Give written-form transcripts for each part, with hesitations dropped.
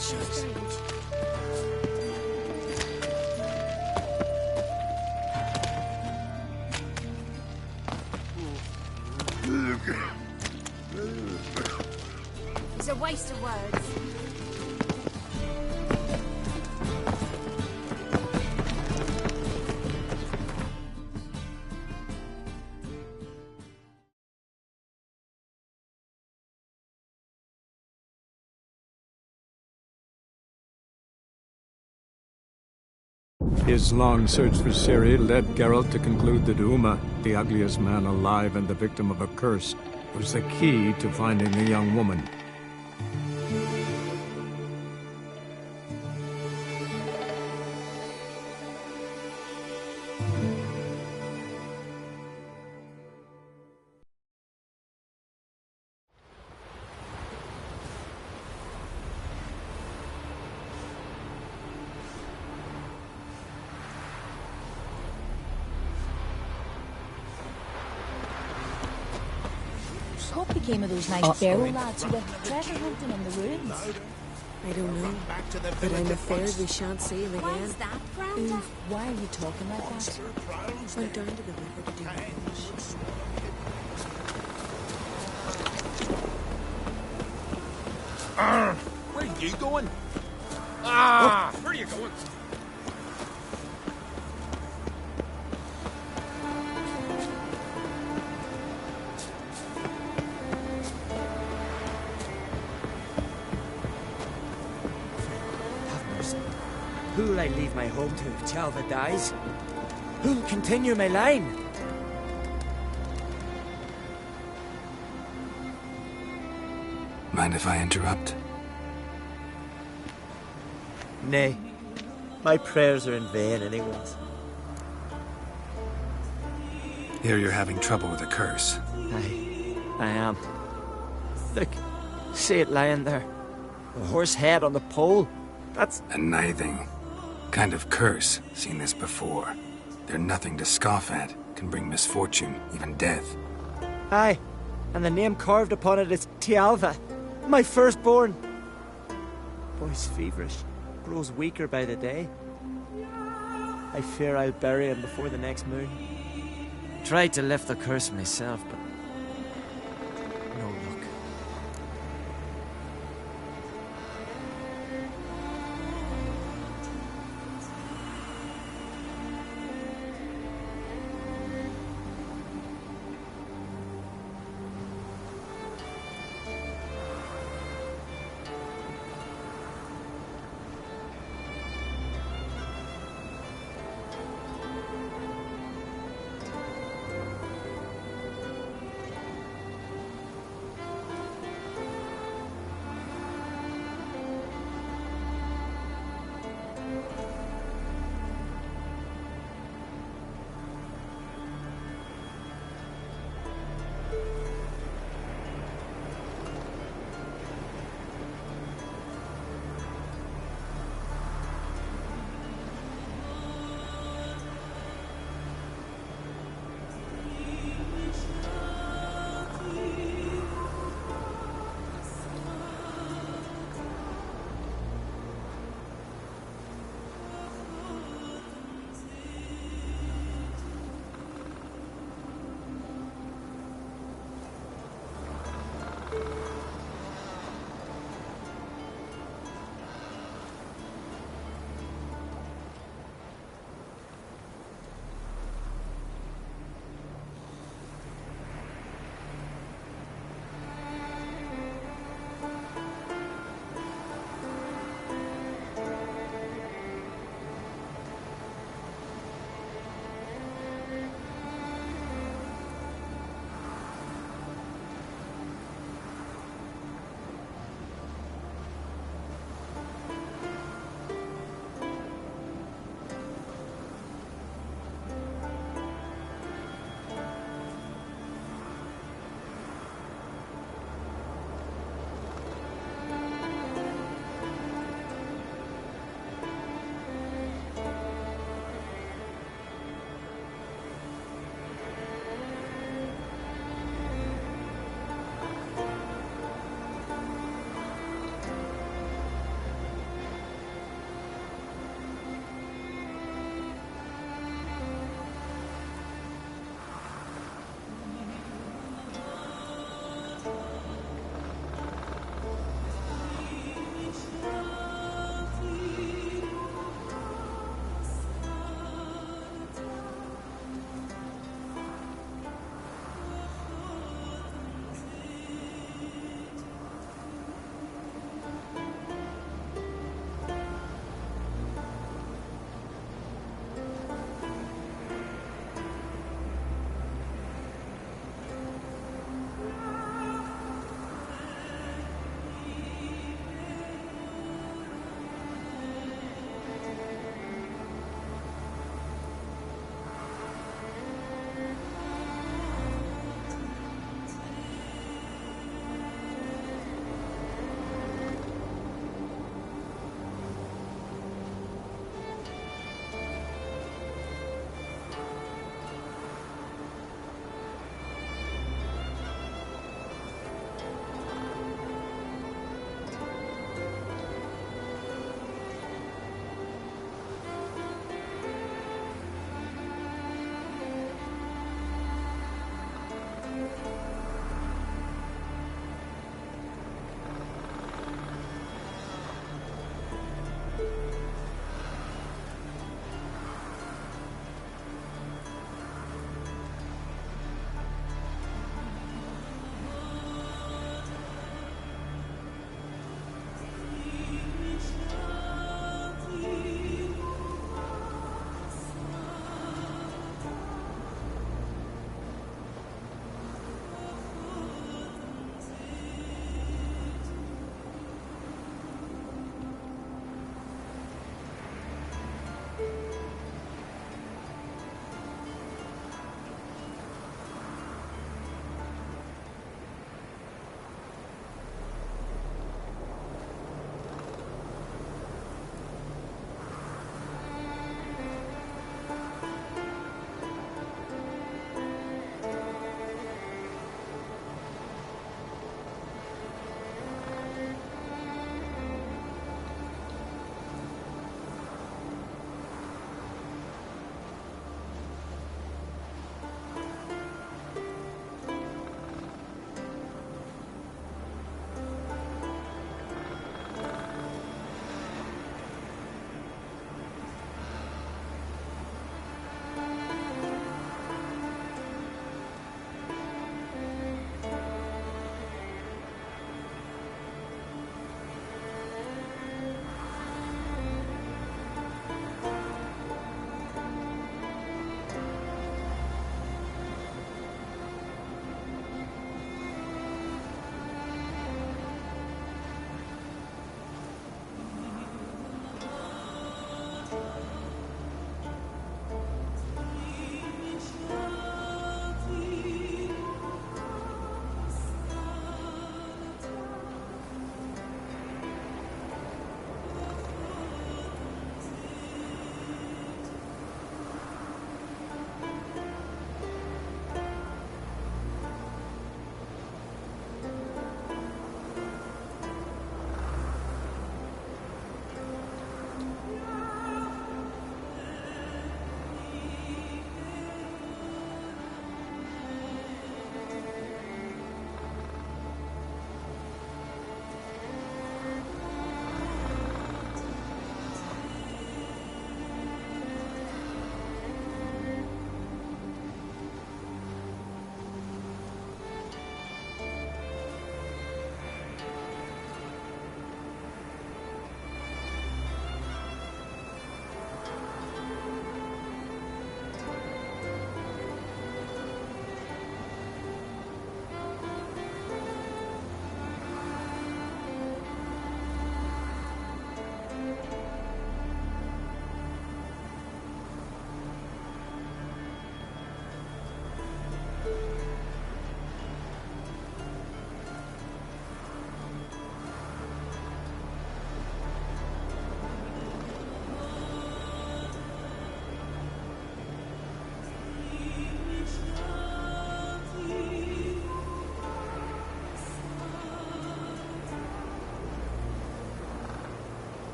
should. It's a waste of words. His long search for Ciri led Geralt to conclude that Uma, the ugliest man alive and the victim of a curse, was the key to finding the young woman. What became of those nice barrel lads who went treasure hunting in the ruins? I don't know, but I'm afraid we shan't see him Why again. is that, Granda? Why are you talking like that? Went down to the river to do business. Where are you going? Ah! Where are you going? Who'll I leave my home to if Chalva dies? Who'll continue my line? Mind if I interrupt? Nay. My prayers are in vain anyways. Hear you're having trouble with a curse. I am. Look, see it lying there. A horse head on the pole. That's... A nithing kind of curse. Seen this before. They're nothing to scoff at. Can bring misfortune, even death. Aye, and the name carved upon it is Tialva, my firstborn. Boy's feverish, grows weaker by the day. I fear I'll bury him before the next moon. Tried to lift the curse myself, but no luck.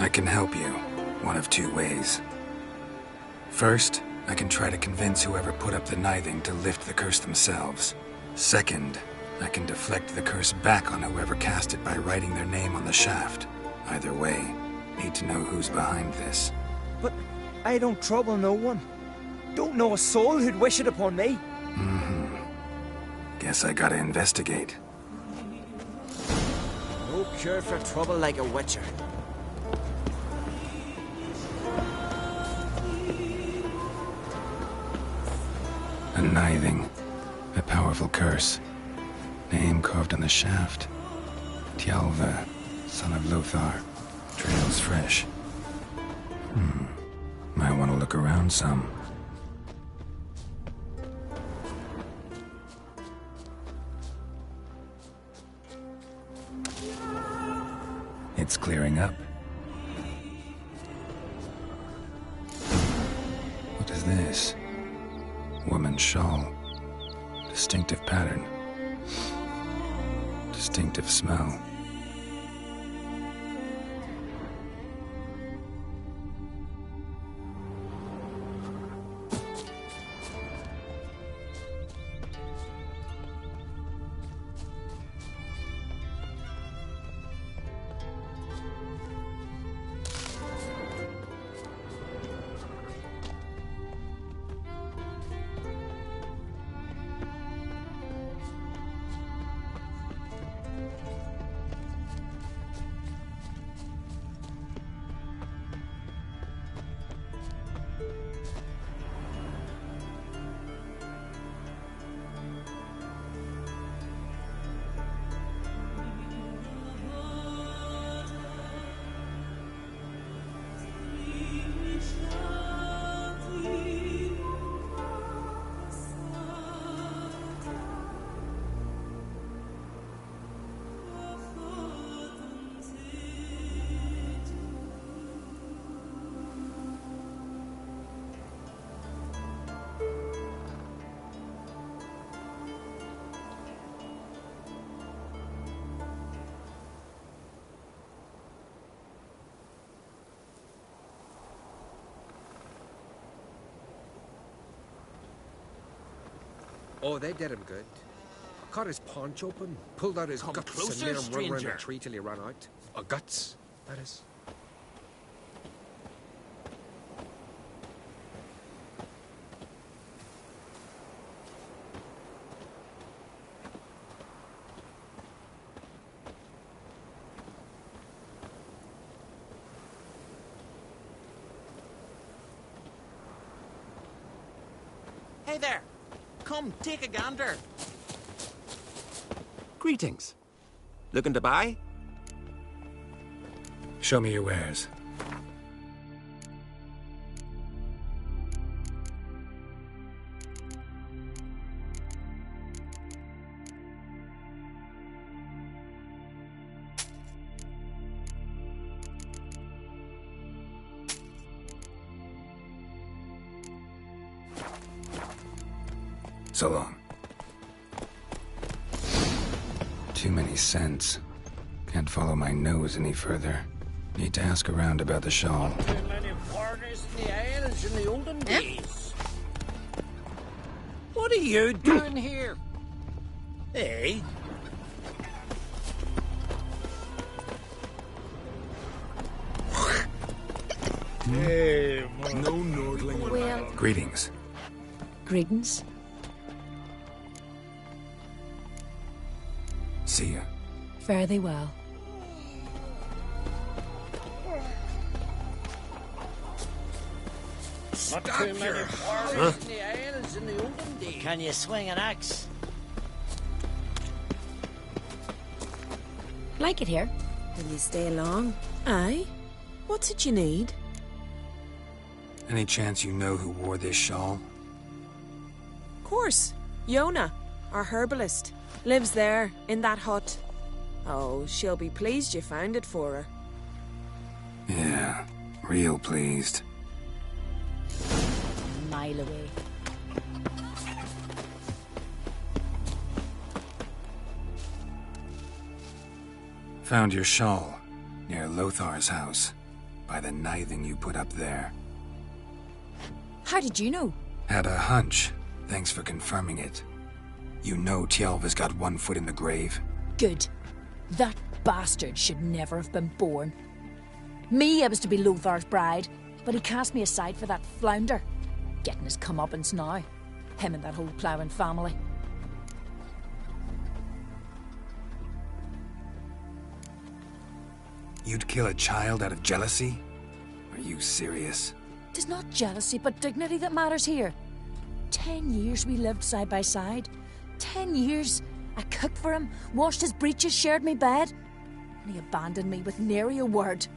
I can help you, one of two ways. First, I can try to convince whoever put up the knithing to lift the curse themselves. Second, I can deflect the curse back on whoever cast it by writing their name on the shaft. Either way, need to know who's behind this. But I don't trouble no one. Don't know a soul who'd wish it upon me. Guess I gotta investigate. No cure for trouble like a witcher. A knithing. A powerful curse. Name carved on the shaft. Tialva, son of Lothar. Trails fresh. Might want to look around some. It's clearing up. What is this? Woman's shawl. Distinctive pattern. Distinctive smell. Oh, they did him good. Cut his paunch open, pulled out his guts, closer, and made him run around the stranger. tree till he ran out. Guts, that is. Hey there! Come, take a gander. Greetings. Looking to buy? Show me your wares. So long. Too many scents. Can't follow my nose any further. Need to ask around about the shawl. Too many foreigners in the isles in the olden days. What are you doing here? Hey? Hey, no nordling. Well, Greetings. greetings. See ya. Fare thee well. Not too many foreigners in the isles in the olden days. Can you swing an axe? Like it here. Will you stay long? Aye. What's it you need? Any chance you know who wore this shawl? Course. Yona, our herbalist, lives there, in that hut. Oh, she'll be pleased you found it for her. Yeah, real pleased. A mile away. Found your shawl near Lothar's house. by the nithing you put up there. How did you know? Had a hunch. Thanks for confirming it. You know Tjalva's got one foot in the grave? Good. That bastard should never have been born. Me, I was to be Lothar's bride, but he cast me aside for that flounder. Getting his comeuppance now. Him and that whole ploughing family. You'd kill a child out of jealousy? Are you serious? Tis not jealousy, but dignity that matters here. 10 years we lived side by side. 10 years. I cooked for him, washed his breeches, shared me bed. And he abandoned me with nary a word.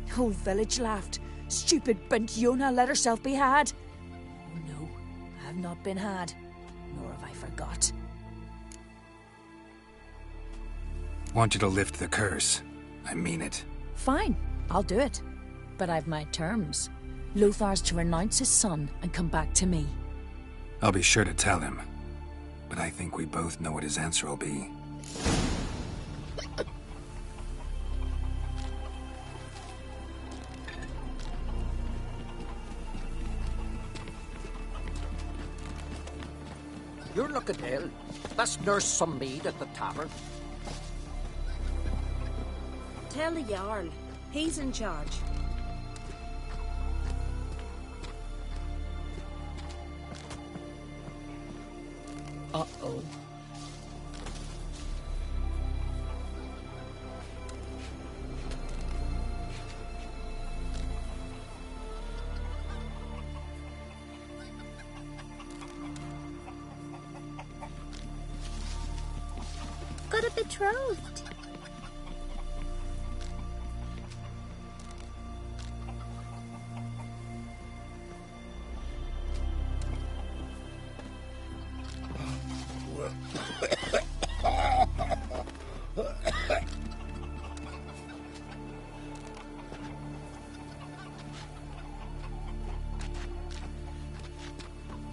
The whole village laughed. Stupid bint Yona let herself be had. Oh no, I have not been had, nor have I forgot. Want you to lift the curse. I mean it. Fine, I'll do it. But I've my terms. Lothar's to renounce his son and come back to me. I'll be sure to tell him. But I think we both know what his answer will be. You're looking ill. Let's nurse some mead at the tavern. Tell the Jarl. He's in charge. Uh-oh. Got a betrothed.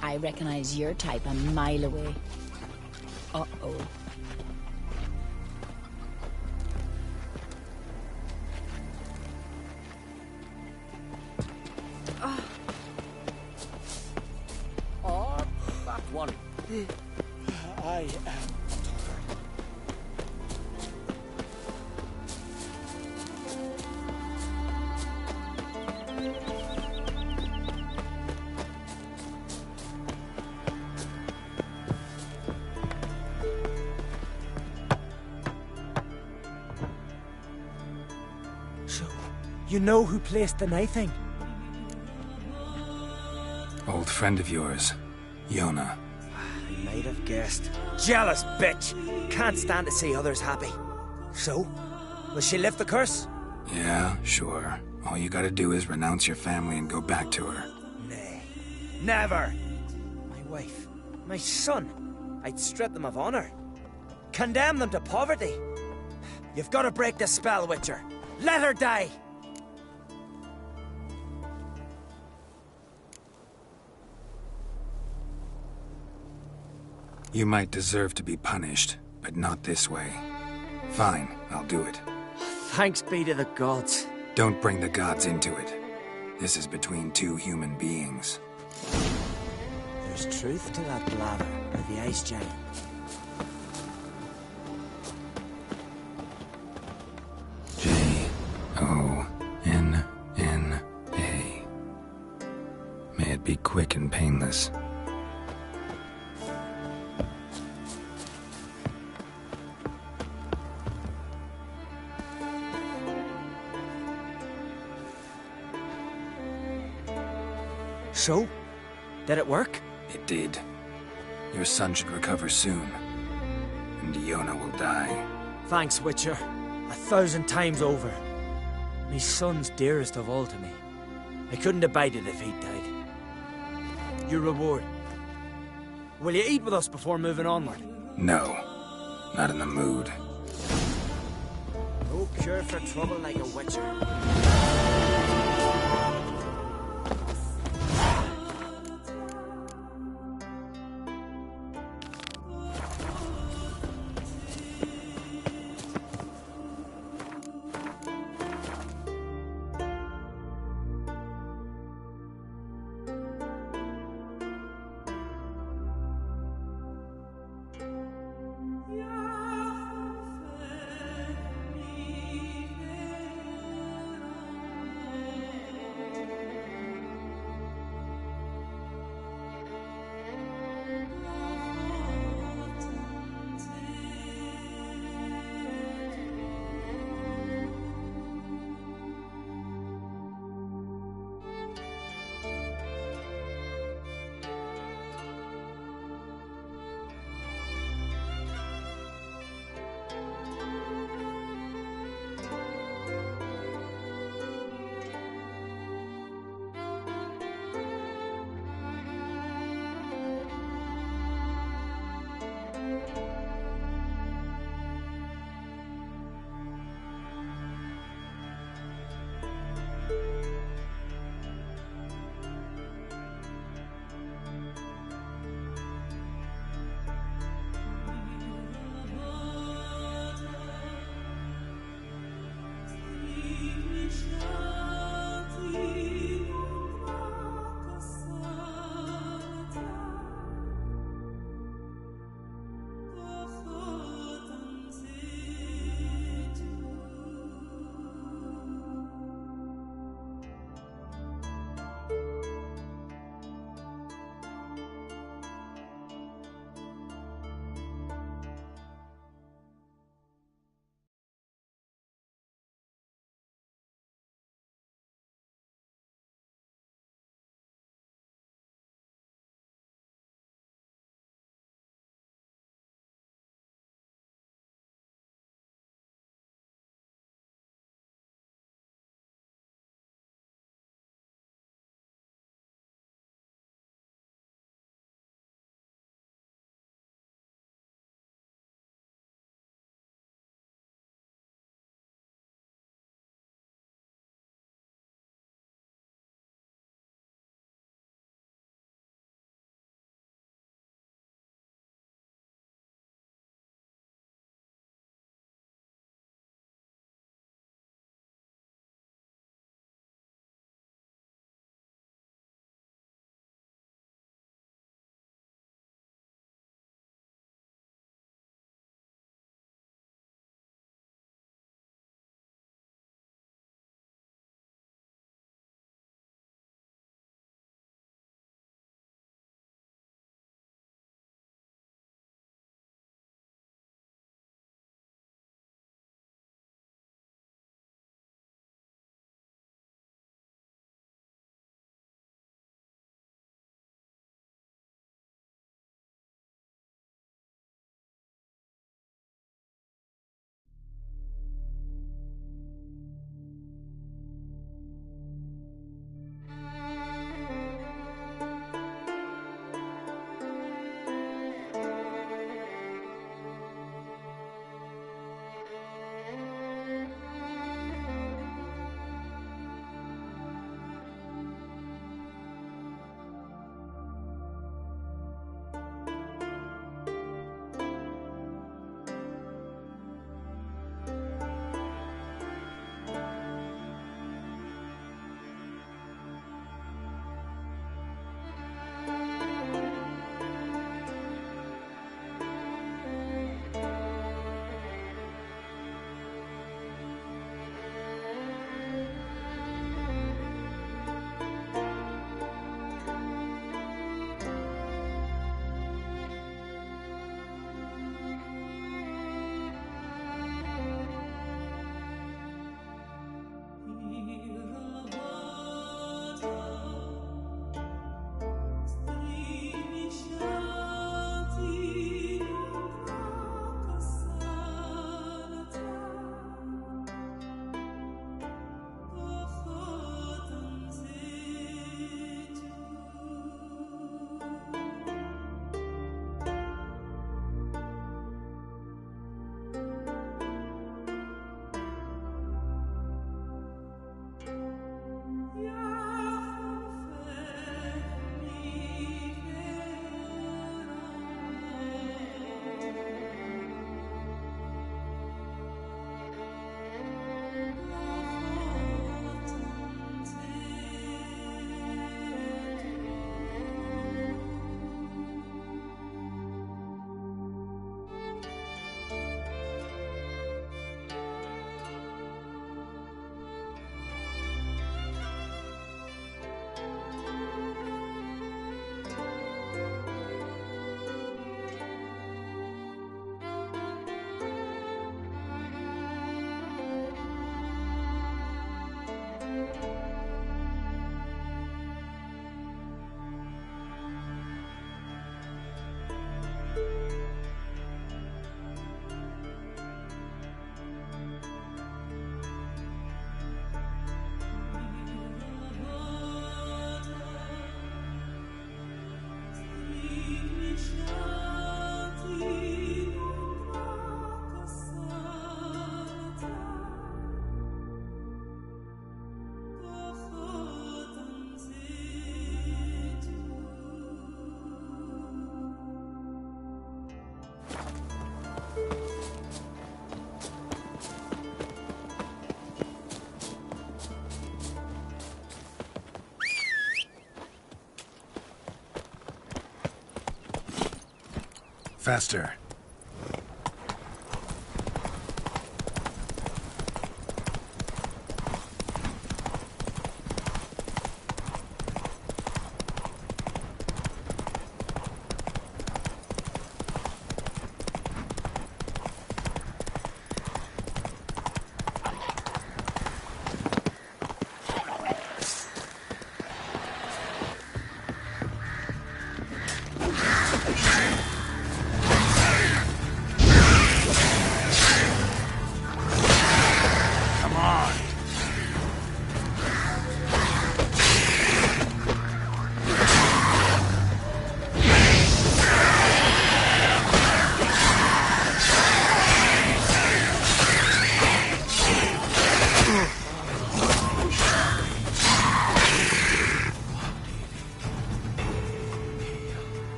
I recognize your type a mile away. Uh-oh. Oh, that one. I am tired. So, you know who placed the knifing? Old friend of yours, Yona. I might have guessed. Jealous bitch! Can't stand to see others happy. So, will she lift the curse? Yeah, sure. All you gotta do is renounce your family and go back to her. Nay. Never! My wife, my son. I'd strip them of honor. Condemn them to poverty. You've got to break the spell, Witcher. Let her die! You might deserve to be punished, but not this way. Fine, I'll do it. Thanks be to the gods. Don't bring the gods into it. This is between two human beings. There's truth to that blather of the ice giant. J-O-N-N-A. May it be quick and painless. So? Did it work? It did. Your son should recover soon. And Yona will die. Thanks, Witcher. 1,000 times over. My son's dearest of all to me. I couldn't abide it if he died. Your reward. Will you eat with us before moving onward? No. Not in the mood. No cure for trouble like a Witcher. Faster.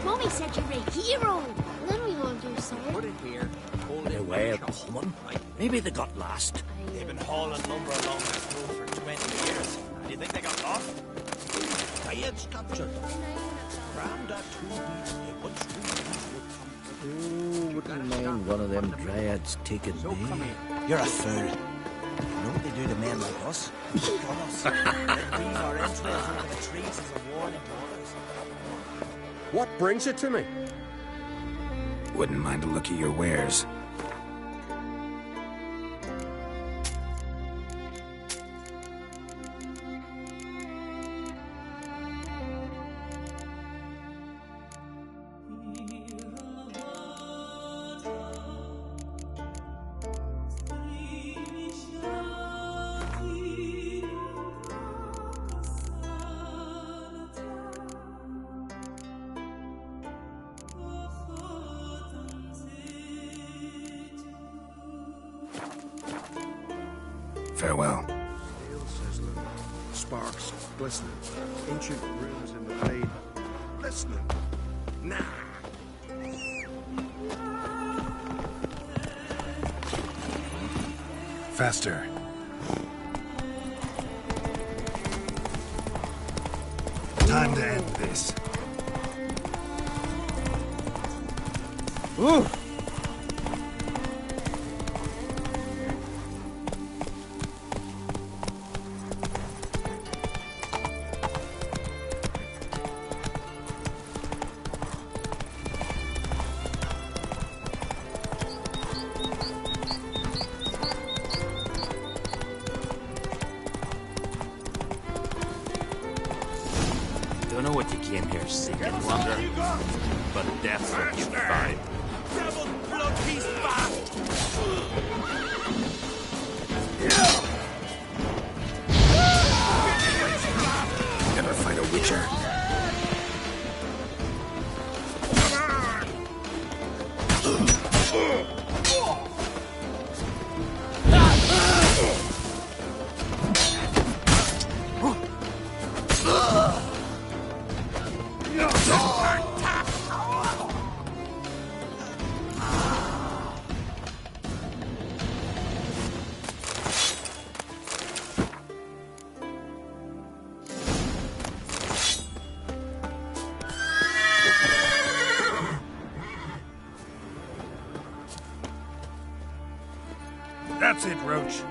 Mommy said you're a hero. Then we hold you, sir. Put it here. Hold it. No way of coming. Maybe they got lost. They've been hauling lumber along this road for 20 years. Do you think they got lost? Riots captured. Rammed at 2 beats. What's Oh, wouldn't mind one of them dryads taking me. You're a fool. You know what they do to men like us? They gun us. They leave our entrails over the trees as a warning to others. What brings it to me? Wouldn't mind a look at your wares. Farewell. Steel sizzling, sparks glistening, ancient runes in the blade listening. Nah. Faster. Time to end this. Ooh! Don't know what you came here seeking, wonder, but death's what you find. Devil blood Ps5! Never fight a witcher. That's it, Roach.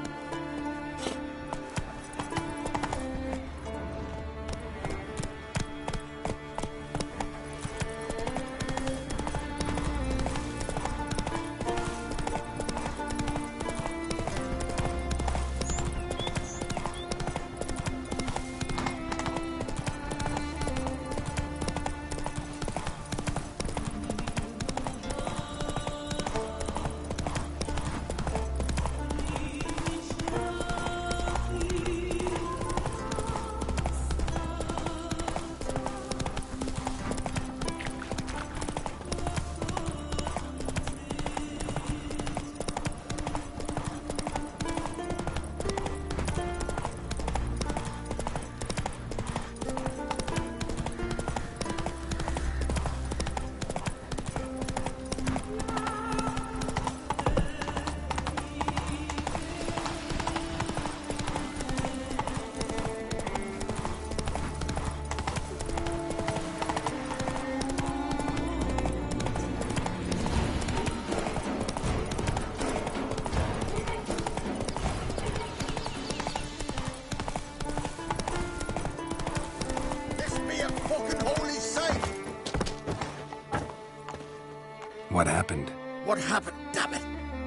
What happened? What happened, damn it,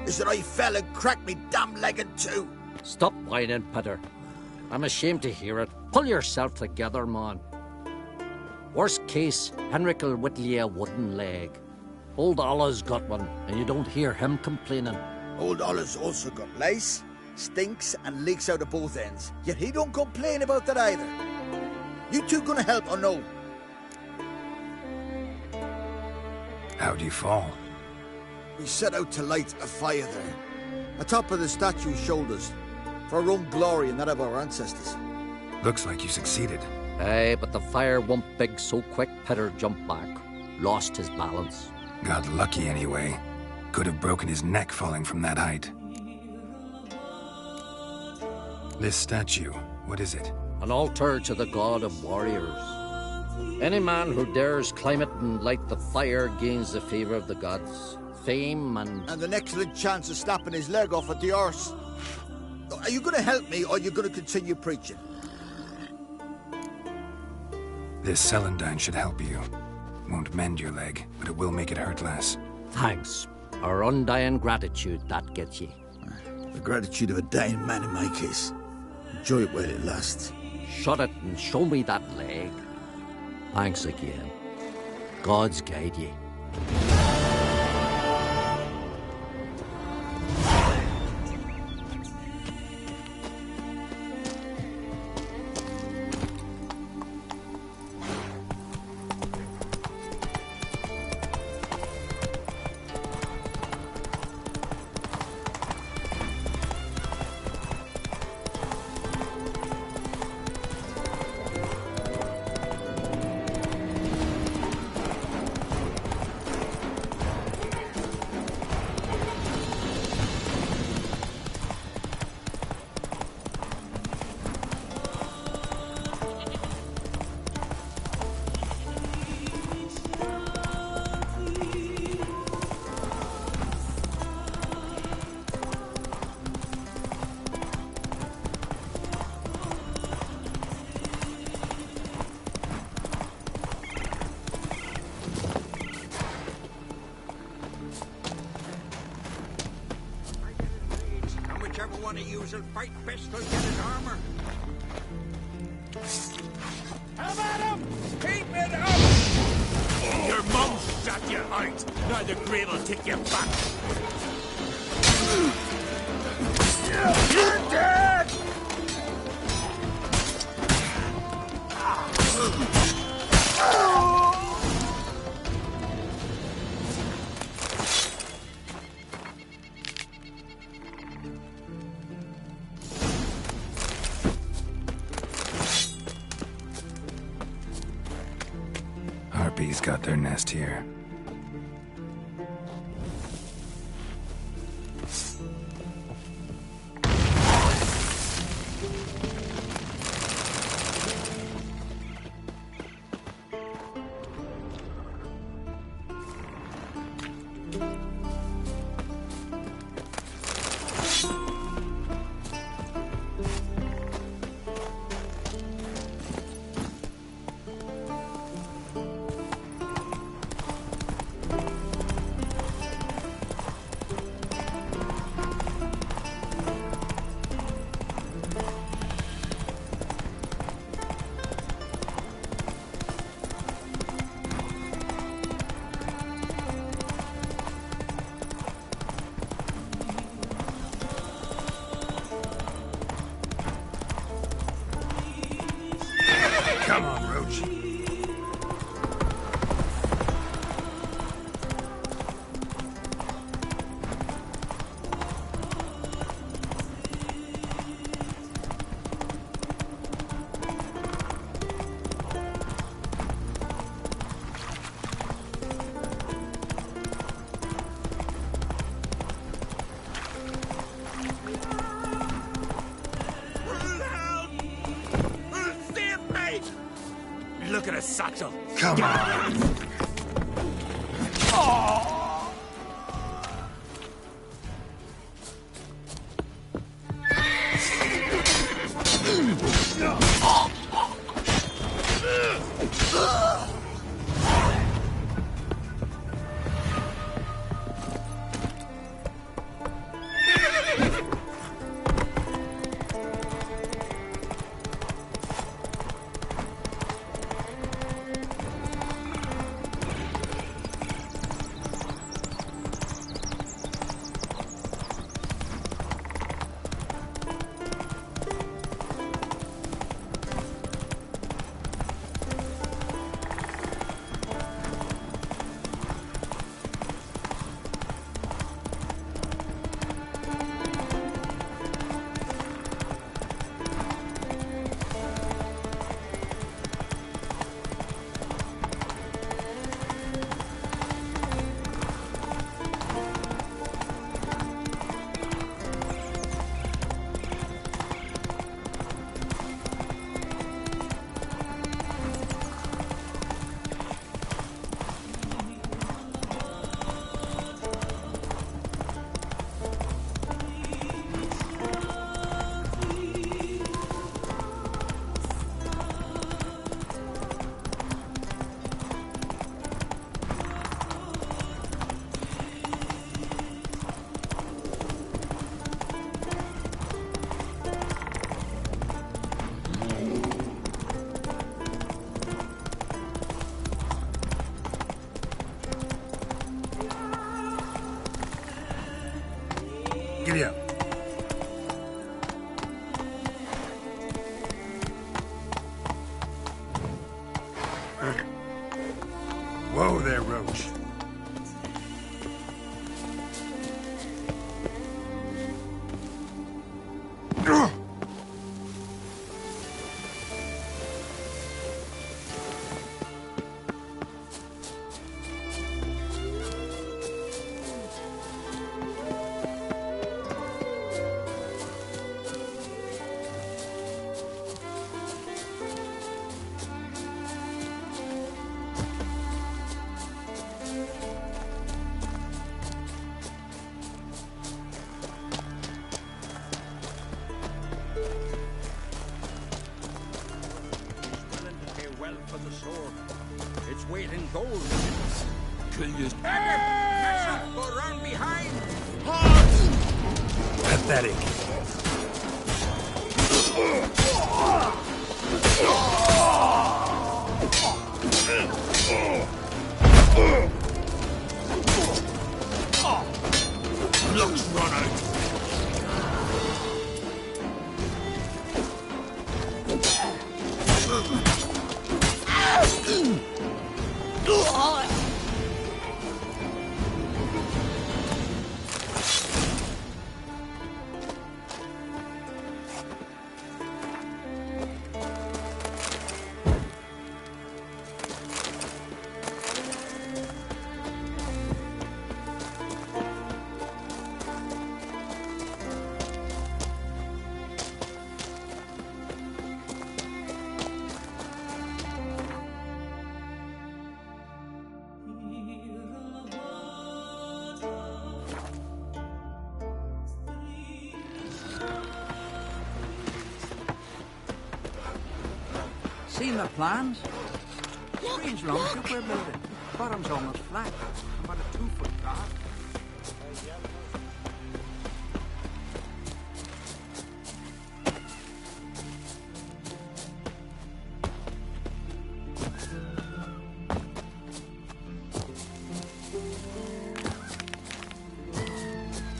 is that I fell and cracked me damn leg in two. Stop whining, Peter. I'm ashamed to hear it. Pull yourself together, man. Worst case, Henrik'll whittle you a wooden leg. Old Ollah's got one, and you don't hear him complaining. Old Ollah's also got lice, stinks, and leaks out of both ends. Yet he don't complain about that either. You two gonna help or no? How'd you fall? We set out to light a fire there, atop of the statue's shoulders, for our own glory and that of our ancestors. Looks like you succeeded. Aye, but the fire went big so quick Peter jumped back. Lost his balance. Got lucky anyway. Could have broken his neck falling from that height. This statue, what is it? An altar to the god of warriors. Any man who dares climb it and light the fire gains the favour of the gods. Fame and an excellent chance of snapping his leg off at the arse. Are you going to help me, or are you going to continue preaching? This celandine should help you. Won't mend your leg, but it will make it hurt less. Thanks. Our undying gratitude, that gets you. The gratitude of a dying man in my case. Enjoy it while it lasts. Shut it and show me that leg. Thanks again. God's guide ye. Fight best to get his armor. Come at him! Keep it up! Your mum shot you out. Now the grave will take you back. You're dead! Harpies got their nest here. Come on, Roach. Look at his satchel. Come on. Oh! For the sword. Its weight in gold. Kill you. Go round behind. Pathetic. Luck's run out. Seen the plans? Strange long ship we're building. Bottom's almost flat. About a 2-foot drop.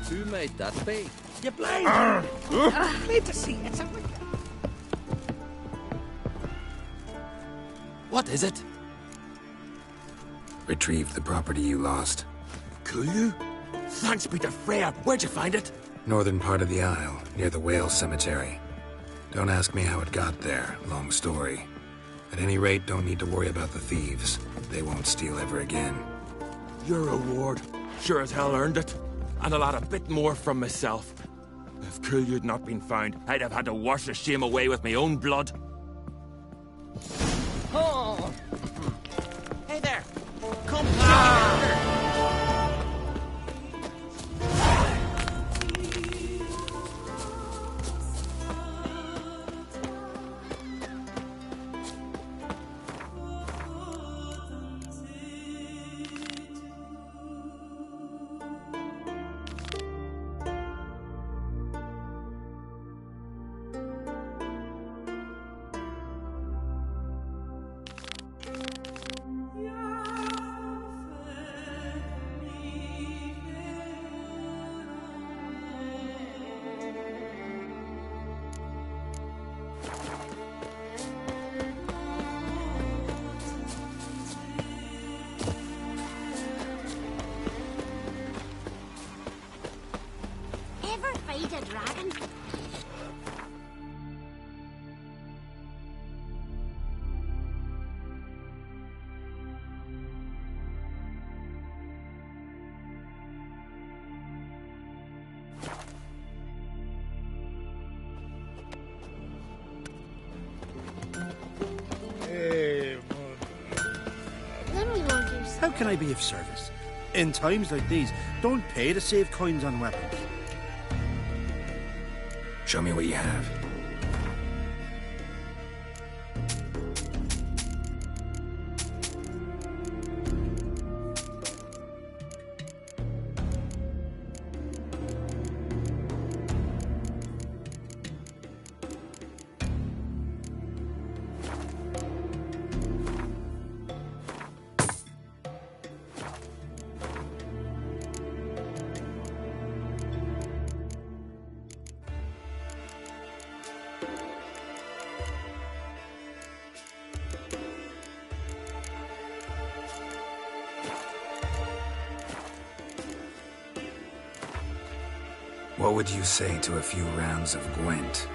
Who made that bait? You blind! Need to see it's a wicked. What is it? Retrieve the property you lost. Could you? Thanks be to Freya. Where'd you find it? Northern part of the Isle, near the whale cemetery. Don't ask me how it got there. Long story. At any rate, don't need to worry about the thieves. They won't steal ever again. Your reward. Sure as hell earned it. And I'll add a bit more from myself. If Killiud not been found, I'd have had to wash the shame away with my own blood. Oh! Hey there! Come down! Ever fight a dragon? Hey, Then we won't do how can I be of service? In times like these, don't pay to save coins on weapons. Show me what you have. What would you say to a few rounds of Gwent?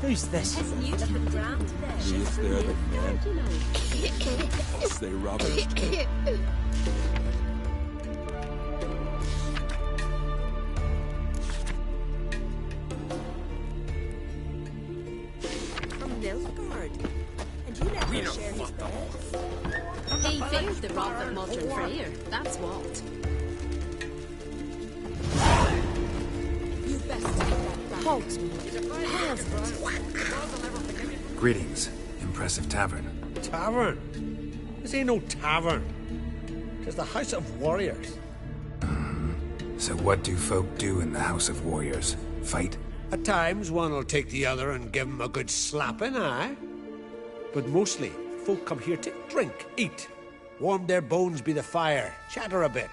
Who's this? Yes, they're the men. They rubbish. From Nilfgaard. And you let her share his bed. He feared the wrath of modern Freyr, that's what. You best take that back. Hogs me. Greetings. Impressive tavern. Tavern? This ain't no tavern. 'Tis the House of Warriors. So what do folk do in the House of Warriors? Fight? At times, one will take the other and give him a good slapping, aye? But mostly, folk come here to drink, eat, warm their bones by the fire, chatter a bit.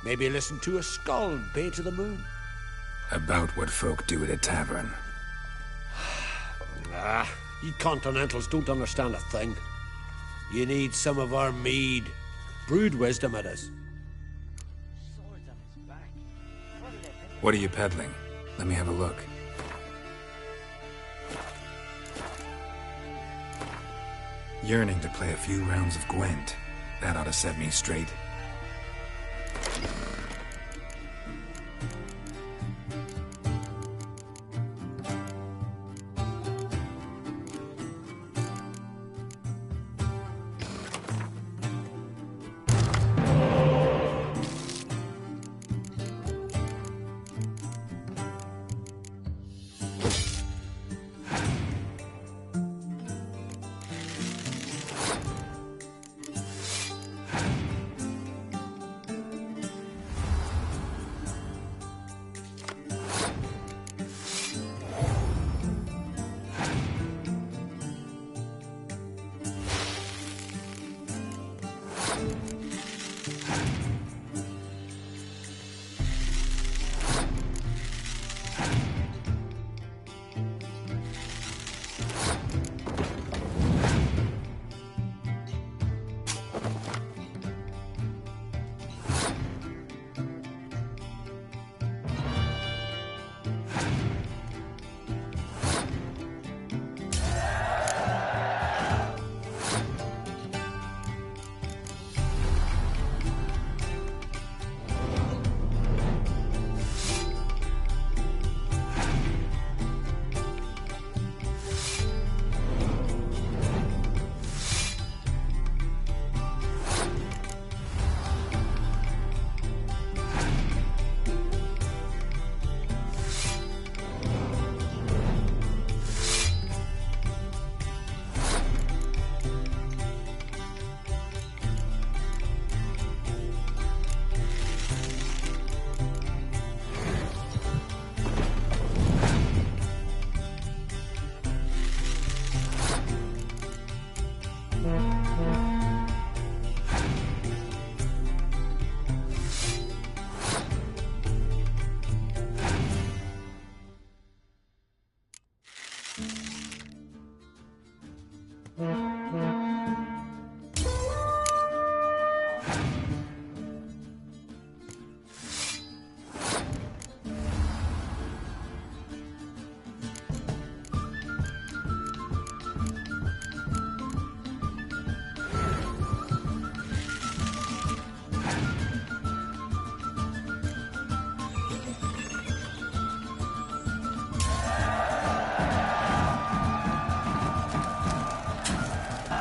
Maybe listen to a skull bay to the moon. About what folk do at a tavern. Ah, you Continentals don't understand a thing. You need some of our mead. Brewed wisdom it is. What are you peddling? Let me have a look. Yearning to play a few rounds of Gwent. That ought to set me straight.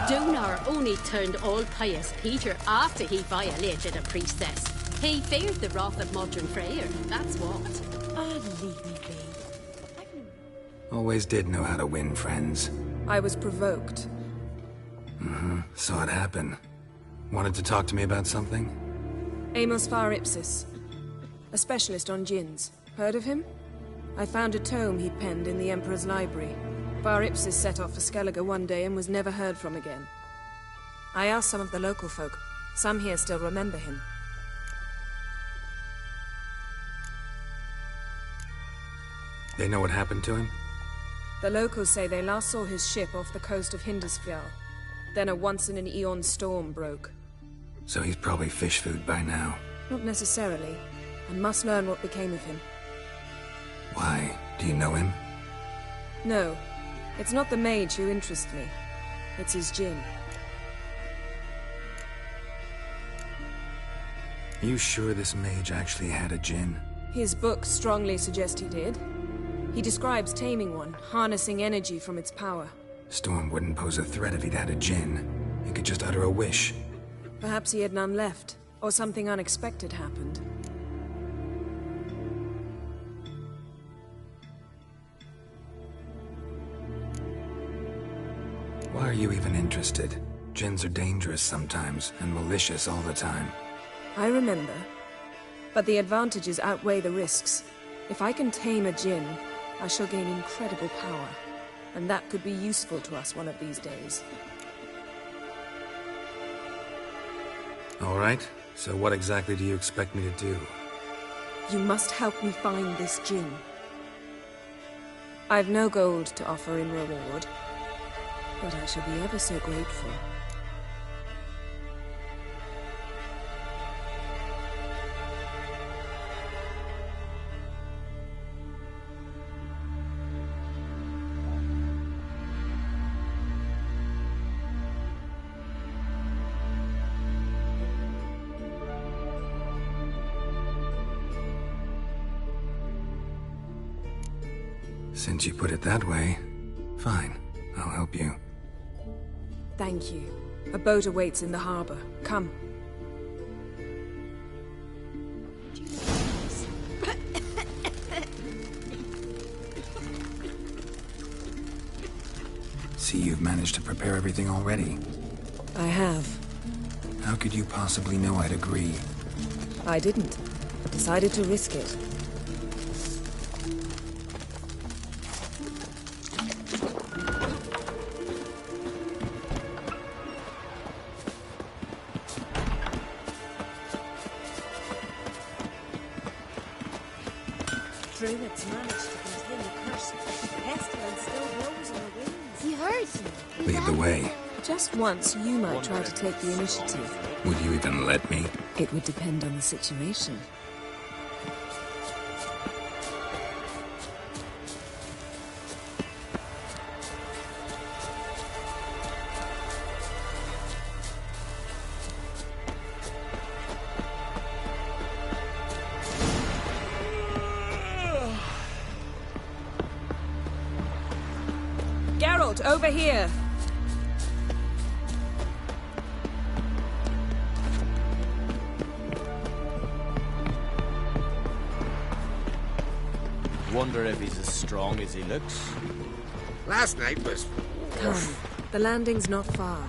Donar only turned all pious Peter after he violated a priestess. He feared the wrath of Modron Freyr, that's what. Ah, leave me be. Always did know how to win friends. I was provoked. Saw it happen. Wanted to talk to me about something? Amos Far Ipsis, a specialist on djinns. Heard of him? I found a tome he penned in the Emperor's library. Far Ipsis set off for Skellige one day and was never heard from again. I asked some of the local folk. Some here still remember him. They know what happened to him? The locals say they last saw his ship off the coast of Hindisfjall. Then a once-in-an-eon storm broke. So he's probably fish food by now. Not necessarily. I must learn what became of him. Why? Do you know him? No. It's not the mage who interests me. It's his djinn. You sure this mage actually had a djinn? His books strongly suggest he did. He describes taming one, harnessing energy from its power. Storm wouldn't pose a threat if he'd had a djinn. He could just utter a wish. Perhaps he had none left, or something unexpected happened. Why are you even interested? Djinns are dangerous sometimes, and malicious all the time. I remember. But the advantages outweigh the risks. If I can tame a djinn, I shall gain incredible power. And that could be useful to us one of these days. All right. So what exactly do you expect me to do? You must help me find this djinn. I've no gold to offer in reward, but I shall be ever so grateful. Since you put it that way, fine. I'll help you. Thank you. A boat awaits in the harbor. Come. See, you've managed to prepare everything already. I have. How could you possibly know I'd agree? I didn't. Decided to risk it. Druids managed to contain the curse. Pestilence still blows in the winds. You heard? Lead the way. Just once, you might try to take the initiative. Would you even let me? It would depend on the situation. Geralt, over here! Wonder if he's as strong as he looks. Last night was... Come. The landing's not far.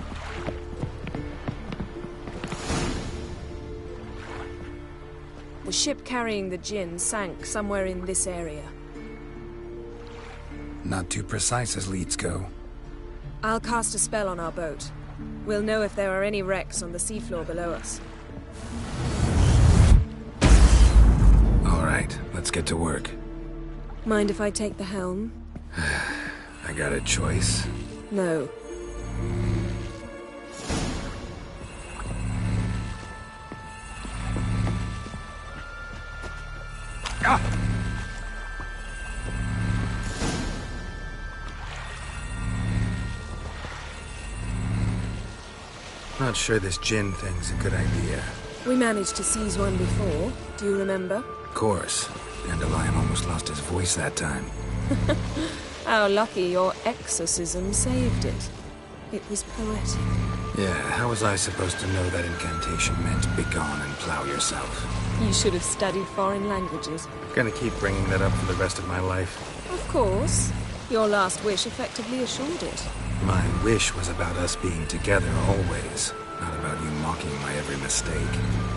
The ship carrying the gin sank somewhere in this area. Not too precise as leads go. I'll cast a spell on our boat. We'll know if there are any wrecks on the seafloor below us. All right, let's get to work. Mind if I take the helm? I got a choice. No. Ah! Not sure this gin thing's a good idea. We managed to seize one before. Do you remember? Of course. Dandelion almost lost his voice that time. How lucky your exorcism saved it. It was poetic. Yeah, how was I supposed to know that incantation meant begone and plow yourself? You should have studied foreign languages. Gonna keep bringing that up for the rest of my life. Of course. Your last wish effectively assured it. My wish was about us being together always, not about you mocking my every mistake.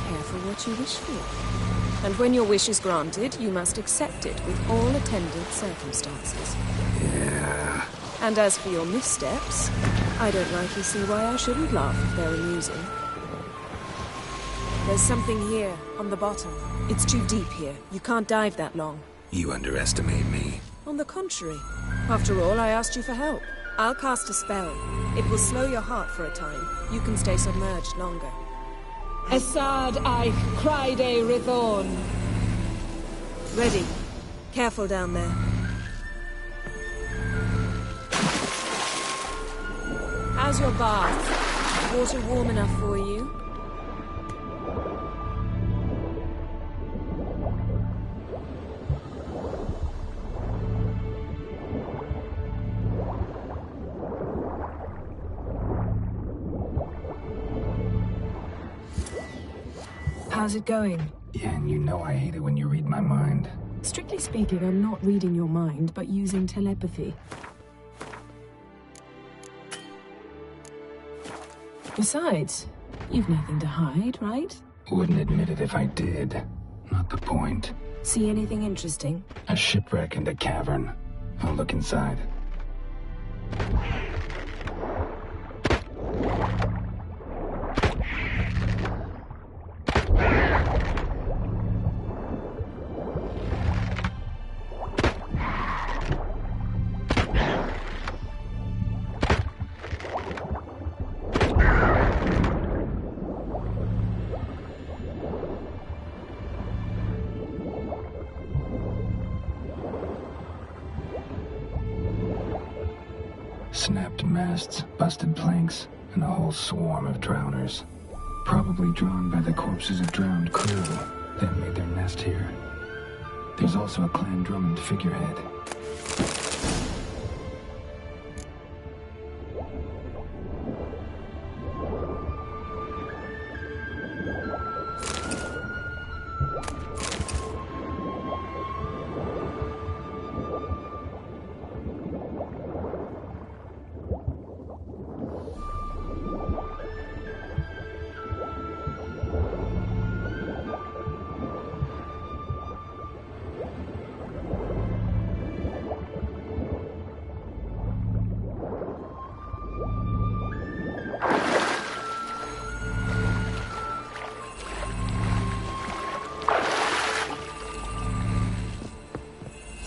Careful what you wish for. And when your wish is granted, you must accept it with all attendant circumstances. Yeah. And as for your missteps, I don't rightly see why I shouldn't laugh if they're amusing. There's something here, on the bottom. It's too deep here. You can't dive that long. You underestimate me. On the contrary. After all, I asked you for help. I'll cast a spell. It will slow your heart for a time. You can stay submerged longer. Esad Eich Cryde Rithorn. Ready. Careful down there. How's your bath? Water warm enough for you? How's it going? Yeah, and you know I hate it when you read my mind. Strictly speaking, I'm not reading your mind, but using telepathy. Besides, you've nothing to hide, right? Wouldn't admit it if I did. Not the point. See anything interesting? A shipwreck and a cavern. I'll look inside. masts, busted planks, and a whole swarm of drowners. Probably drawn by the corpses of drowned crew that made their nest here. There's also a Clan Drummond figurehead.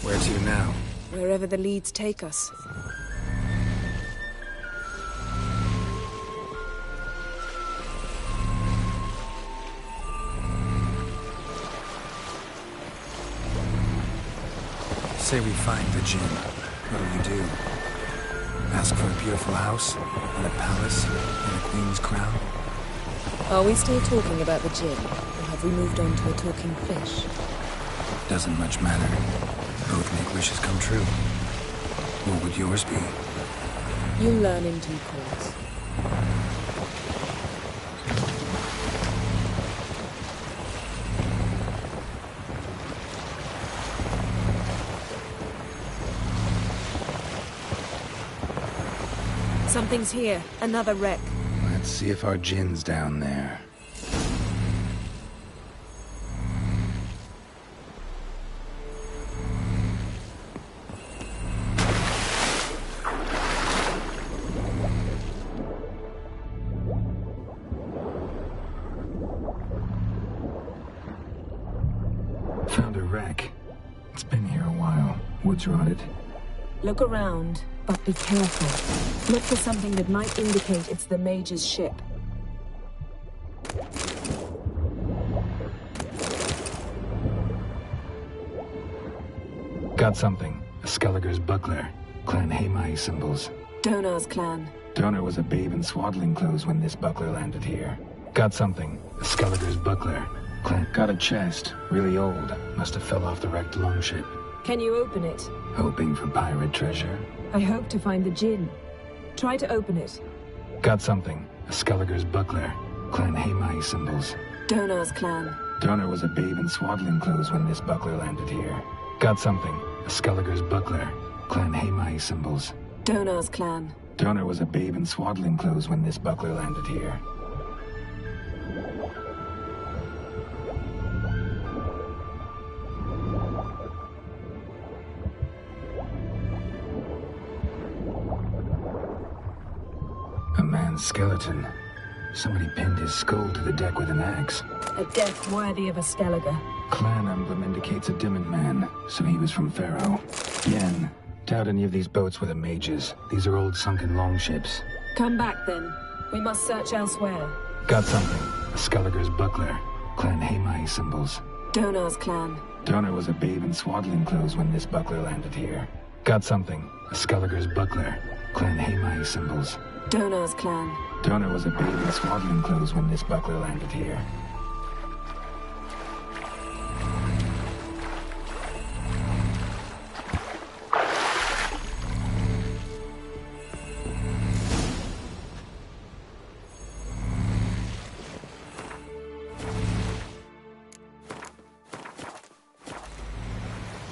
Where to now? Wherever the leads take us. Say we find the Jinn. What'll you do? Ask for a beautiful house, and a palace, and a queen's crown? Are we still talking about the Jinn, or have we moved on to a talking fish? Doesn't much matter. Both make wishes come true. What would yours be? You'll learn in due course. Something's here. Another wreck. Let's see if our Jinn's down there. Found a wreck. It's been here a while. Wood's rotted. Look around, but be careful. Look for something that might indicate it's the Mage's ship. Got something. A Skelliger's buckler. Clan Haemai symbols. Donar's clan. Donar was a babe in swaddling clothes when this buckler landed here. Got something. A Skelliger's buckler. Clan got a chest. Really old. Must have fell off the wrecked longship. Can you open it? Hoping for pirate treasure. I hope to find the Jinn. Try to open it. Got something. A Skelliger's buckler. Clan Haemai symbols. Donar's clan. Donar was a babe in swaddling clothes when this buckler landed here. Got something. A Skelliger's buckler. Clan Haemai symbols. Donar's clan. Donar was a babe in swaddling clothes when this buckler landed here. A man's skeleton. Somebody pinned his skull to the deck with an axe. A death worthy of a Skelliger. Clan emblem indicates a Dimmen man, so he was from Pharaoh. Yen. Doubt any of these boats were the mages. These are old sunken longships. Come back then. We must search elsewhere. Got something. A Skelliger's buckler. Clan Haemai symbols. Donar's clan. Donar was a babe in swaddling clothes when this buckler landed here. Got something. A Skelliger's buckler. Clan Haemai symbols. Donar's clan. Donar was a babe in swaddling clothes when this buckler landed here.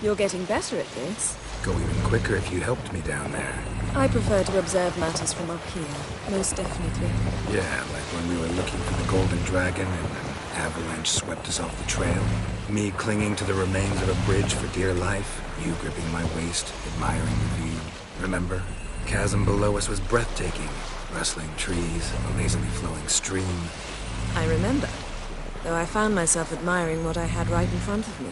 You're getting better at this. Go even quicker if you helped me down there. I prefer to observe matters from up here, most definitely. Yeah, like when we were looking for the Golden Dragon and an avalanche swept us off the trail. Me clinging to the remains of a bridge for dear life. You gripping my waist, admiring the view. Remember? Chasm below us was breathtaking. Rustling trees, a lazily flowing stream. I remember, though I found myself admiring what I had right in front of me.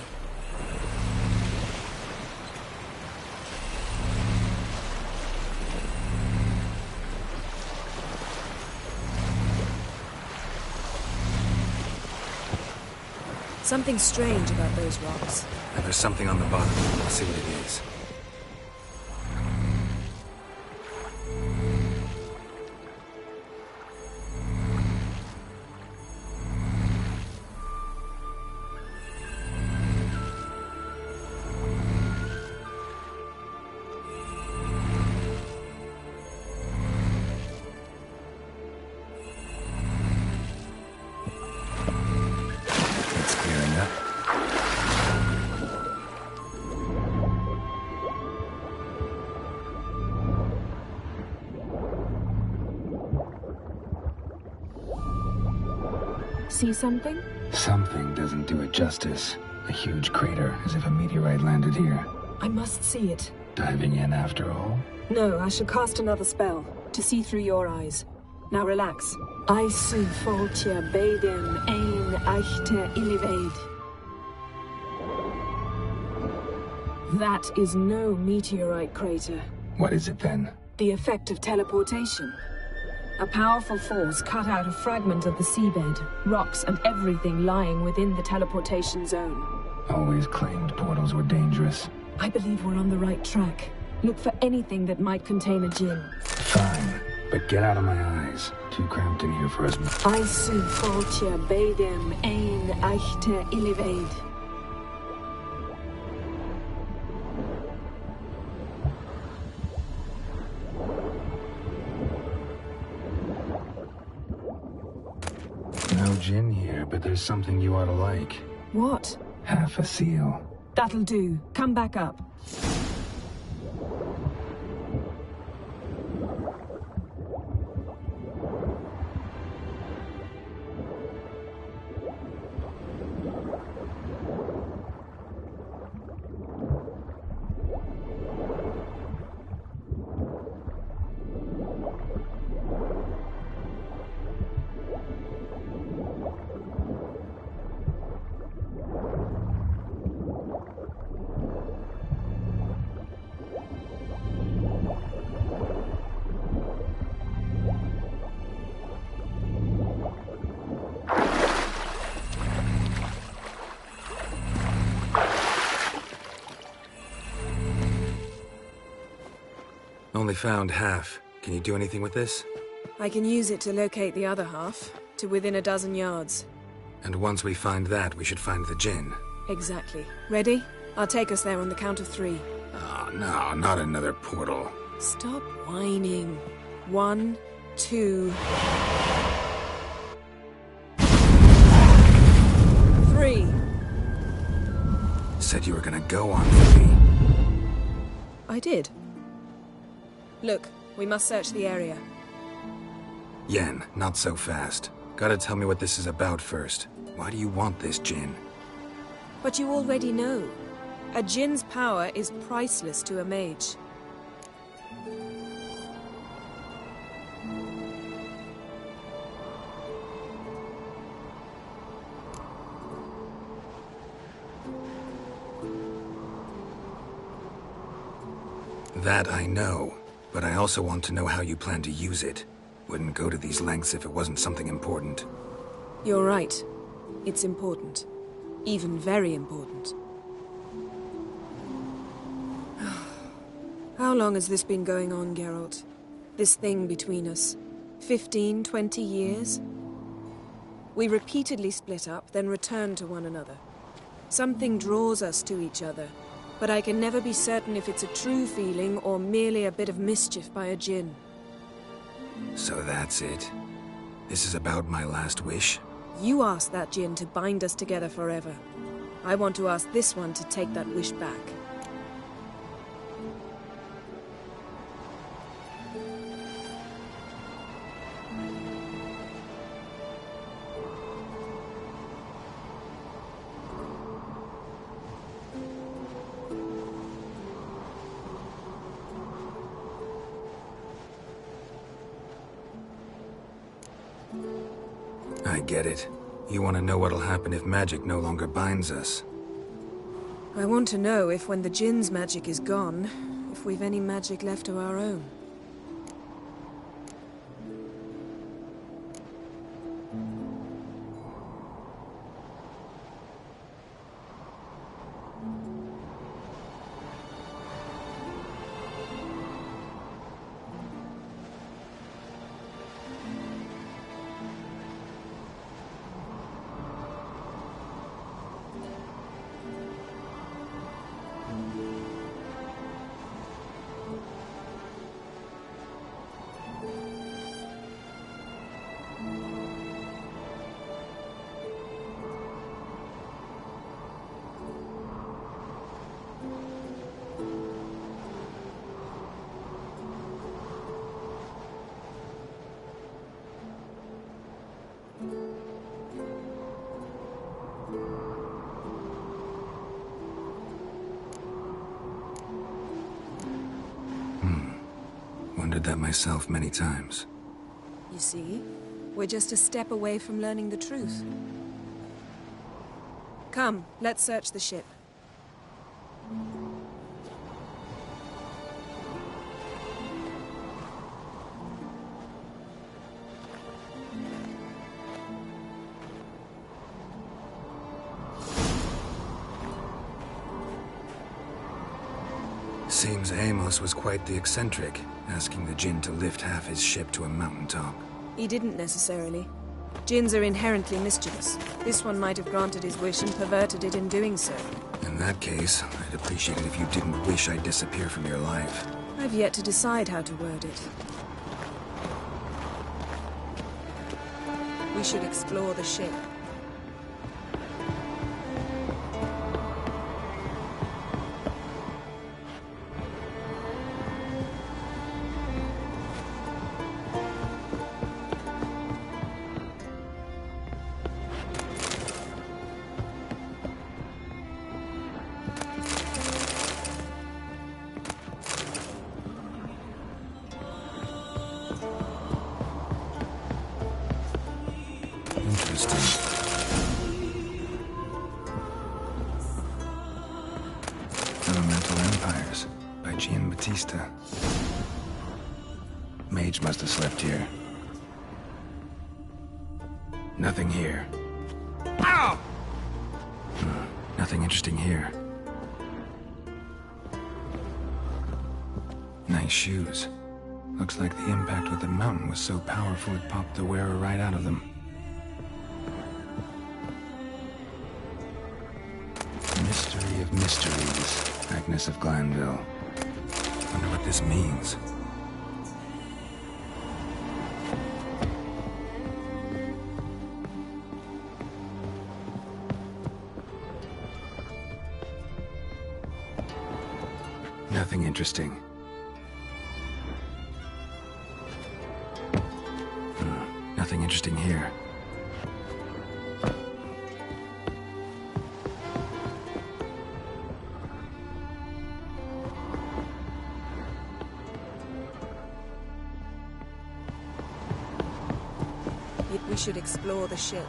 Something strange about those rocks. And there's something on the bottom. I'll see what it is. See something? Something doesn't do it justice. A huge crater, as if a meteorite landed here. I must see it. Diving in after all? No, I shall cast another spell, to see through your eyes. Now relax. Isu foltja beidem ein eichte illivaid. That is no meteorite crater. What is it then? The effect of teleportation. A powerful force cut out a fragment of the seabed, rocks and everything lying within the teleportation zone. Always claimed portals were dangerous. I believe we're on the right track. Look for anything that might contain a djinn. Fine, but get out of my eyes. Too cramped in here for us. Isu foltja beidem ein eichte illivaid. No djinn here, but there's something you ought to like. What? Half a seal. That'll do. Come back up. Only found half. Can you do anything with this? I can use it to locate the other half, to within a dozen yards. And once we find that, we should find the djinn. Exactly. Ready? I'll take us there on the count of 3. Oh, no, not another portal. Stop whining. 1, 2... 3. Said you were gonna go on 3. I did. Look, we must search the area. Yen, not so fast. Gotta tell me what this is about first. Why do you want this djinn? But you already know. A djinn's power is priceless to a mage. That I know, but I also want to know how you plan to use it. Wouldn't go to these lengths if it wasn't something important. You're right. It's important. Even very important. How long has this been going on, Geralt? This thing between us? 15, 20 years? We repeatedly split up, then return to one another. Something draws us to each other, but I can never be certain if it's a true feeling or merely a bit of mischief by a djinn. So that's it. This is about my last wish? You asked that djinn to bind us together forever. I want to ask this one to take that wish back. I get it. You want to know what'll happen if magic no longer binds us. I want to know if when the djinn's magic is gone, if we've any magic left of our own. said that myself many times. You see? We're just a step away from learning the truth. Come, let's search the ship. Seems Amos was quite the eccentric, asking the Jinn to lift half his ship to a mountaintop. He didn't necessarily. Jinns are inherently mischievous. This one might have granted his wish and perverted it in doing so. In that case, I'd appreciate it if you didn't wish I'd disappear from your life. I've yet to decide how to word it. We should explore the ship. Mage must have slept here. Nothing here. Ow! Nothing interesting here. Nice shoes. Looks like the impact with the mountain was so powerful it popped the wearer right out of them. Mystery of mysteries, Agnes of Glanville. Wonder what this means. Nothing interesting. Nothing interesting here. We should explore the ship.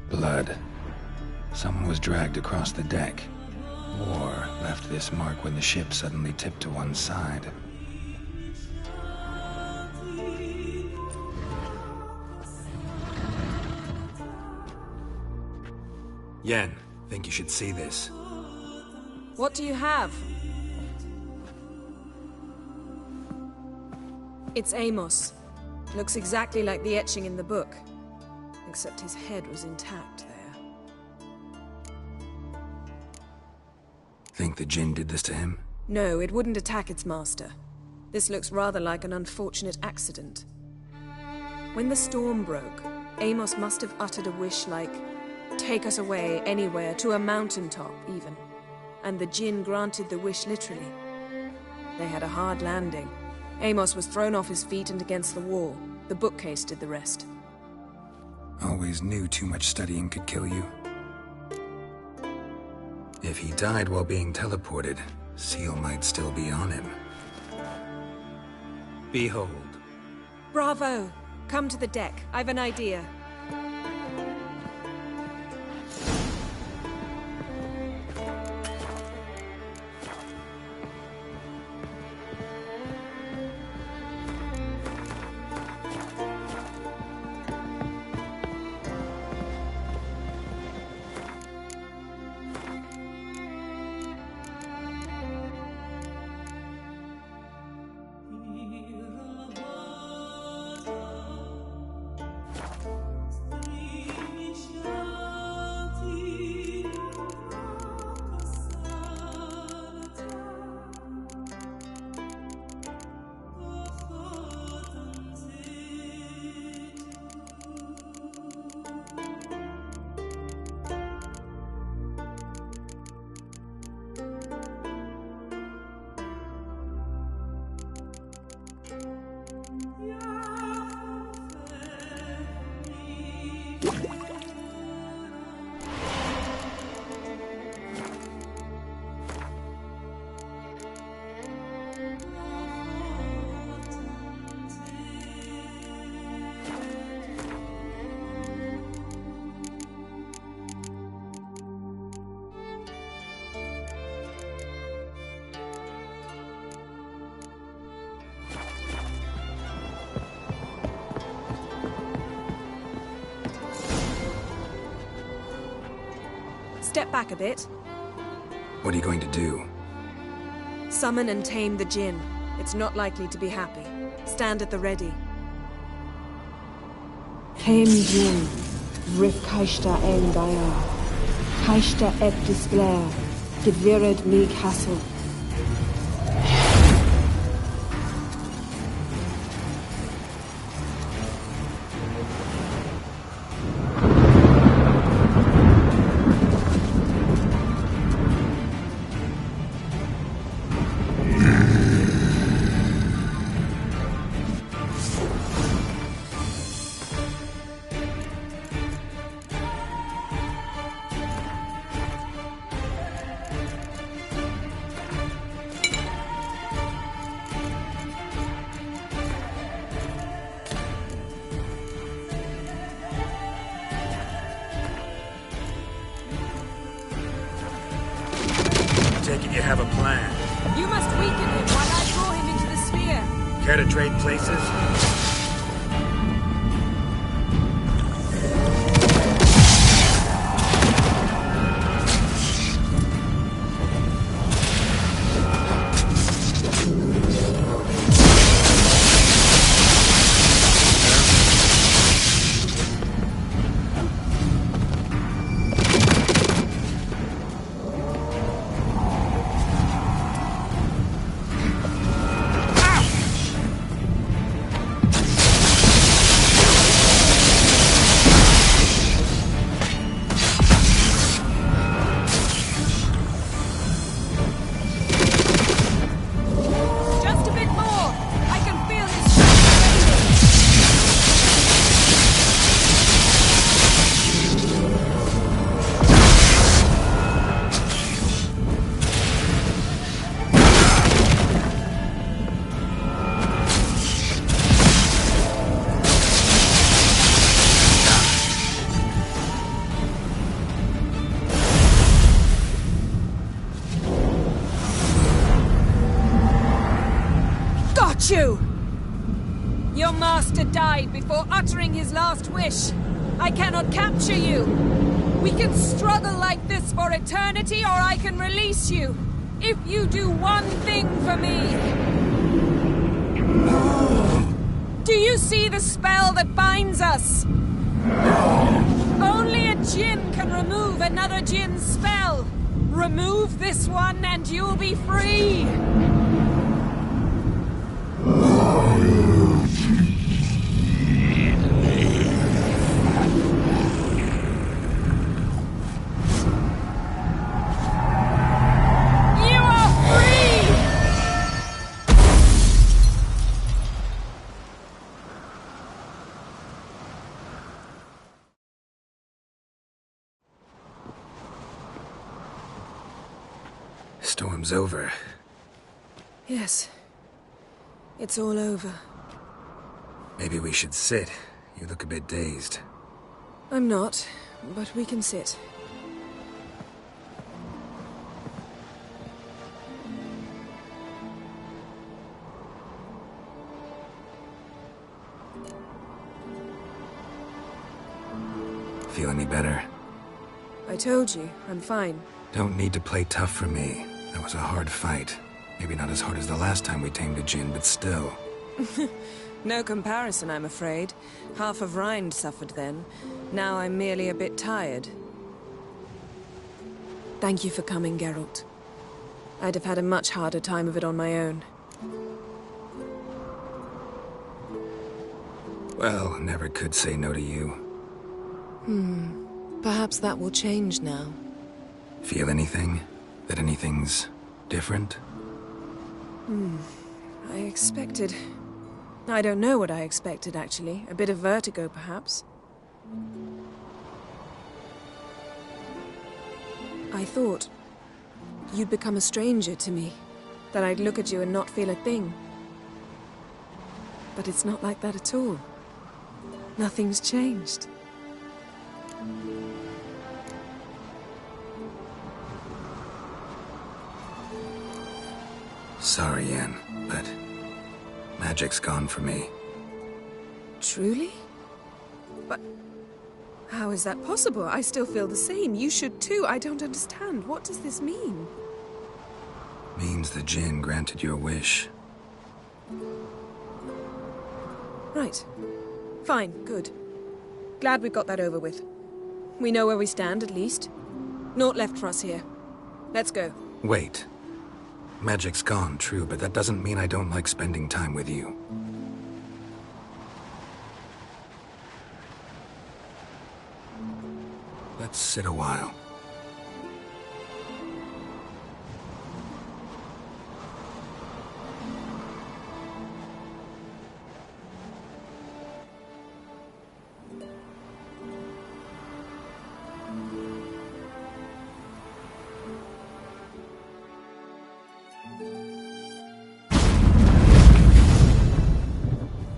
Blood. Someone was dragged across the deck. Or left this mark when the ship suddenly tipped to one side. Yen, think you should see this. What do you have? It's Amos. Looks exactly like the etching in the book. Except his head was intact there. Think the Jinn did this to him? No, it wouldn't attack its master. This looks rather like an unfortunate accident. When the storm broke, Amos must have uttered a wish like, "Take us away, anywhere, to a mountaintop, even." And the Jinn granted the wish literally. They had a hard landing. Amos was thrown off his feet and against the wall. The bookcase did the rest. Always knew too much studying could kill you. If he died while being teleported, Seal might still be on him. Behold. Bravo! Come to the deck. I've an idea. Step back a bit. What are you going to do? Summon and tame the Jinn. It's not likely to be happy. Stand at the ready. Tame Jinn, Rif Kaishta en Gaia, Kaishta et Displair, Gevired me Castle. Take it you have a plan. You must weaken him while I draw him into the sphere. Care to trade places? You! Your master died before uttering his last wish. I cannot capture you. We can struggle like this for eternity, or I can release you. If you do one thing for me. Do you see the spell that binds us? Only a Jinn can remove another Jinn's spell. Remove this one and you'll be free. Storm's over. Yes. It's all over. Maybe we should sit. You look a bit dazed. I'm not, but we can sit. Feel any better? I told you, I'm fine. Don't need to play tough for me. That was a hard fight. Maybe not as hard as the last time we tamed a Jinn, but still. No comparison, I'm afraid. Half of Rind suffered then. Now I'm merely a bit tired. Thank you for coming, Geralt. I'd have had a much harder time of it on my own. Well, never could say no to you. Perhaps that will change now. Feel anything? That anything's different? I expected... I don't know what I expected, actually. A bit of vertigo, perhaps. I thought you'd become a stranger to me. That I'd look at you and not feel a thing. But it's not like that at all. Nothing's changed. Sorry, Yen, but magic's gone for me. Truly? But How is that possible? I still feel the same. You should too. I don't understand. What does this mean? Means the Jinn granted your wish. Right. Fine, good. Glad we've got that over with. We know where we stand, at least. Naught left for us here. Let's go. Wait. Magic's gone, true, but that doesn't mean I don't like spending time with you. Let's sit a while.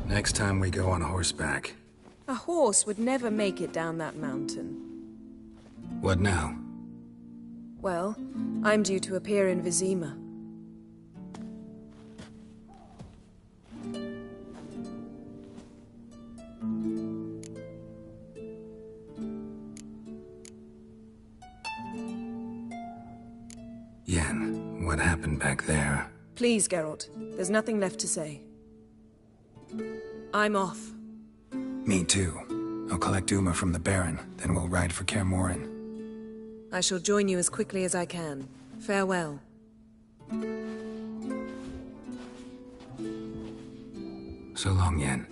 Next time we go on horseback. A horse would never make it down that mountain. What now? Well, I'm due to appear in Vizima. Yen, what happened back there? Please, Geralt. There's nothing left to say. I'm off. Me too. I'll collect Uma from the Baron, then we'll ride for Kaer Morhen. I shall join you as quickly as I can. Farewell. So long, Yen.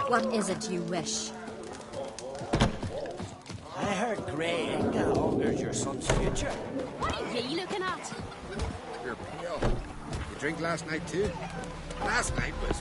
What is it you wish? I heard Grey Inga augurs your son's future. What are you looking at? You're pale. You drink last night too? Last night was...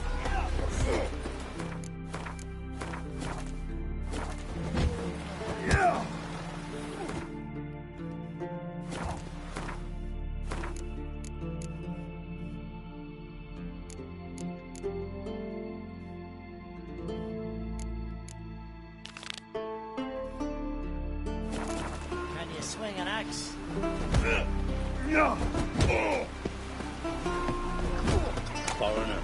Swing an axe. Foreigner,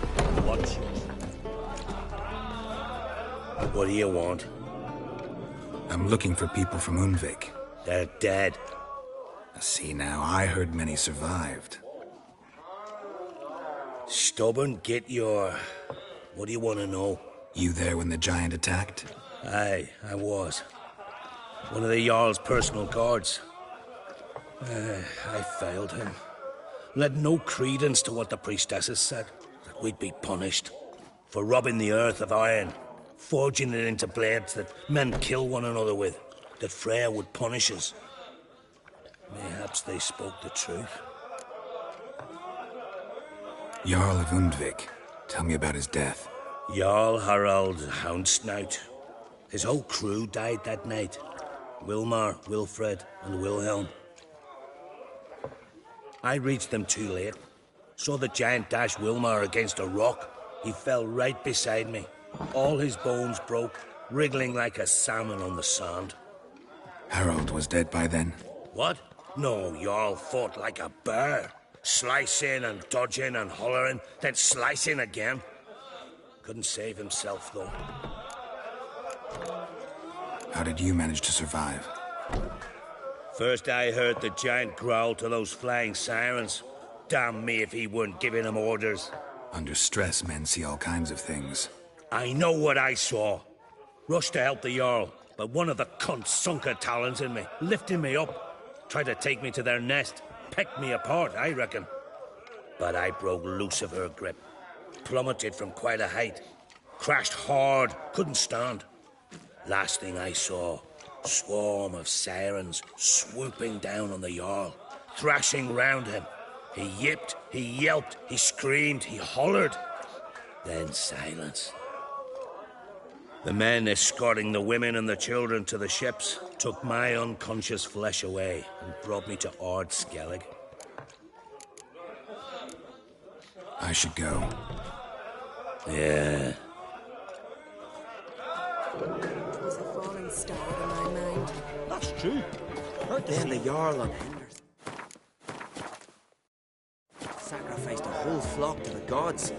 what do you want? I'm looking for people from Unvik. They're dead. See now, I heard many survived. Stubborn, get your... What do you want to know? You there when the giant attacked? Aye, I was. One of the Jarl's personal guards. I failed him. Led no credence to what the priestesses said. That we'd be punished. For robbing the earth of iron. Forging it into blades that men kill one another with. That Freya would punish us. Mayhaps they spoke the truth. Jarl of Undvik. Tell me about his death. Jarl Harald Houndsnout. His whole crew died that night. Wilmar, Wilfred, and Wilhelm. I reached them too late. Saw the giant dash Wilmar against a rock. He fell right beside me. All his bones broke, wriggling like a salmon on the sand. Harold was dead by then? What? No, Jarl fought like a bear. Slicing and dodging and hollering, then slicing again. Couldn't save himself, though. How did you manage to survive? First I heard the giant growl to those flying sirens. Damn me if he weren't giving them orders. Under stress, men see all kinds of things. I know what I saw. Rushed to help the Jarl, but one of the cunts sunk her talons in me, lifting me up. Tried to take me to their nest. Pecked me apart, I reckon. But I broke loose of her grip. plummeted from quite a height. Crashed hard, couldn't stand. Last thing I saw, swarm of sirens swooping down on the Jarl, thrashing round him. He yipped, he yelped, he screamed, he hollered. Then silence. The men escorting the women and the children to the ships took my unconscious flesh away and brought me to Ard Skellig. I should go. Yeah. It was a falling star in my mind. That's true. Then the Jarl on Henderson sacrificed a whole flock to the gods.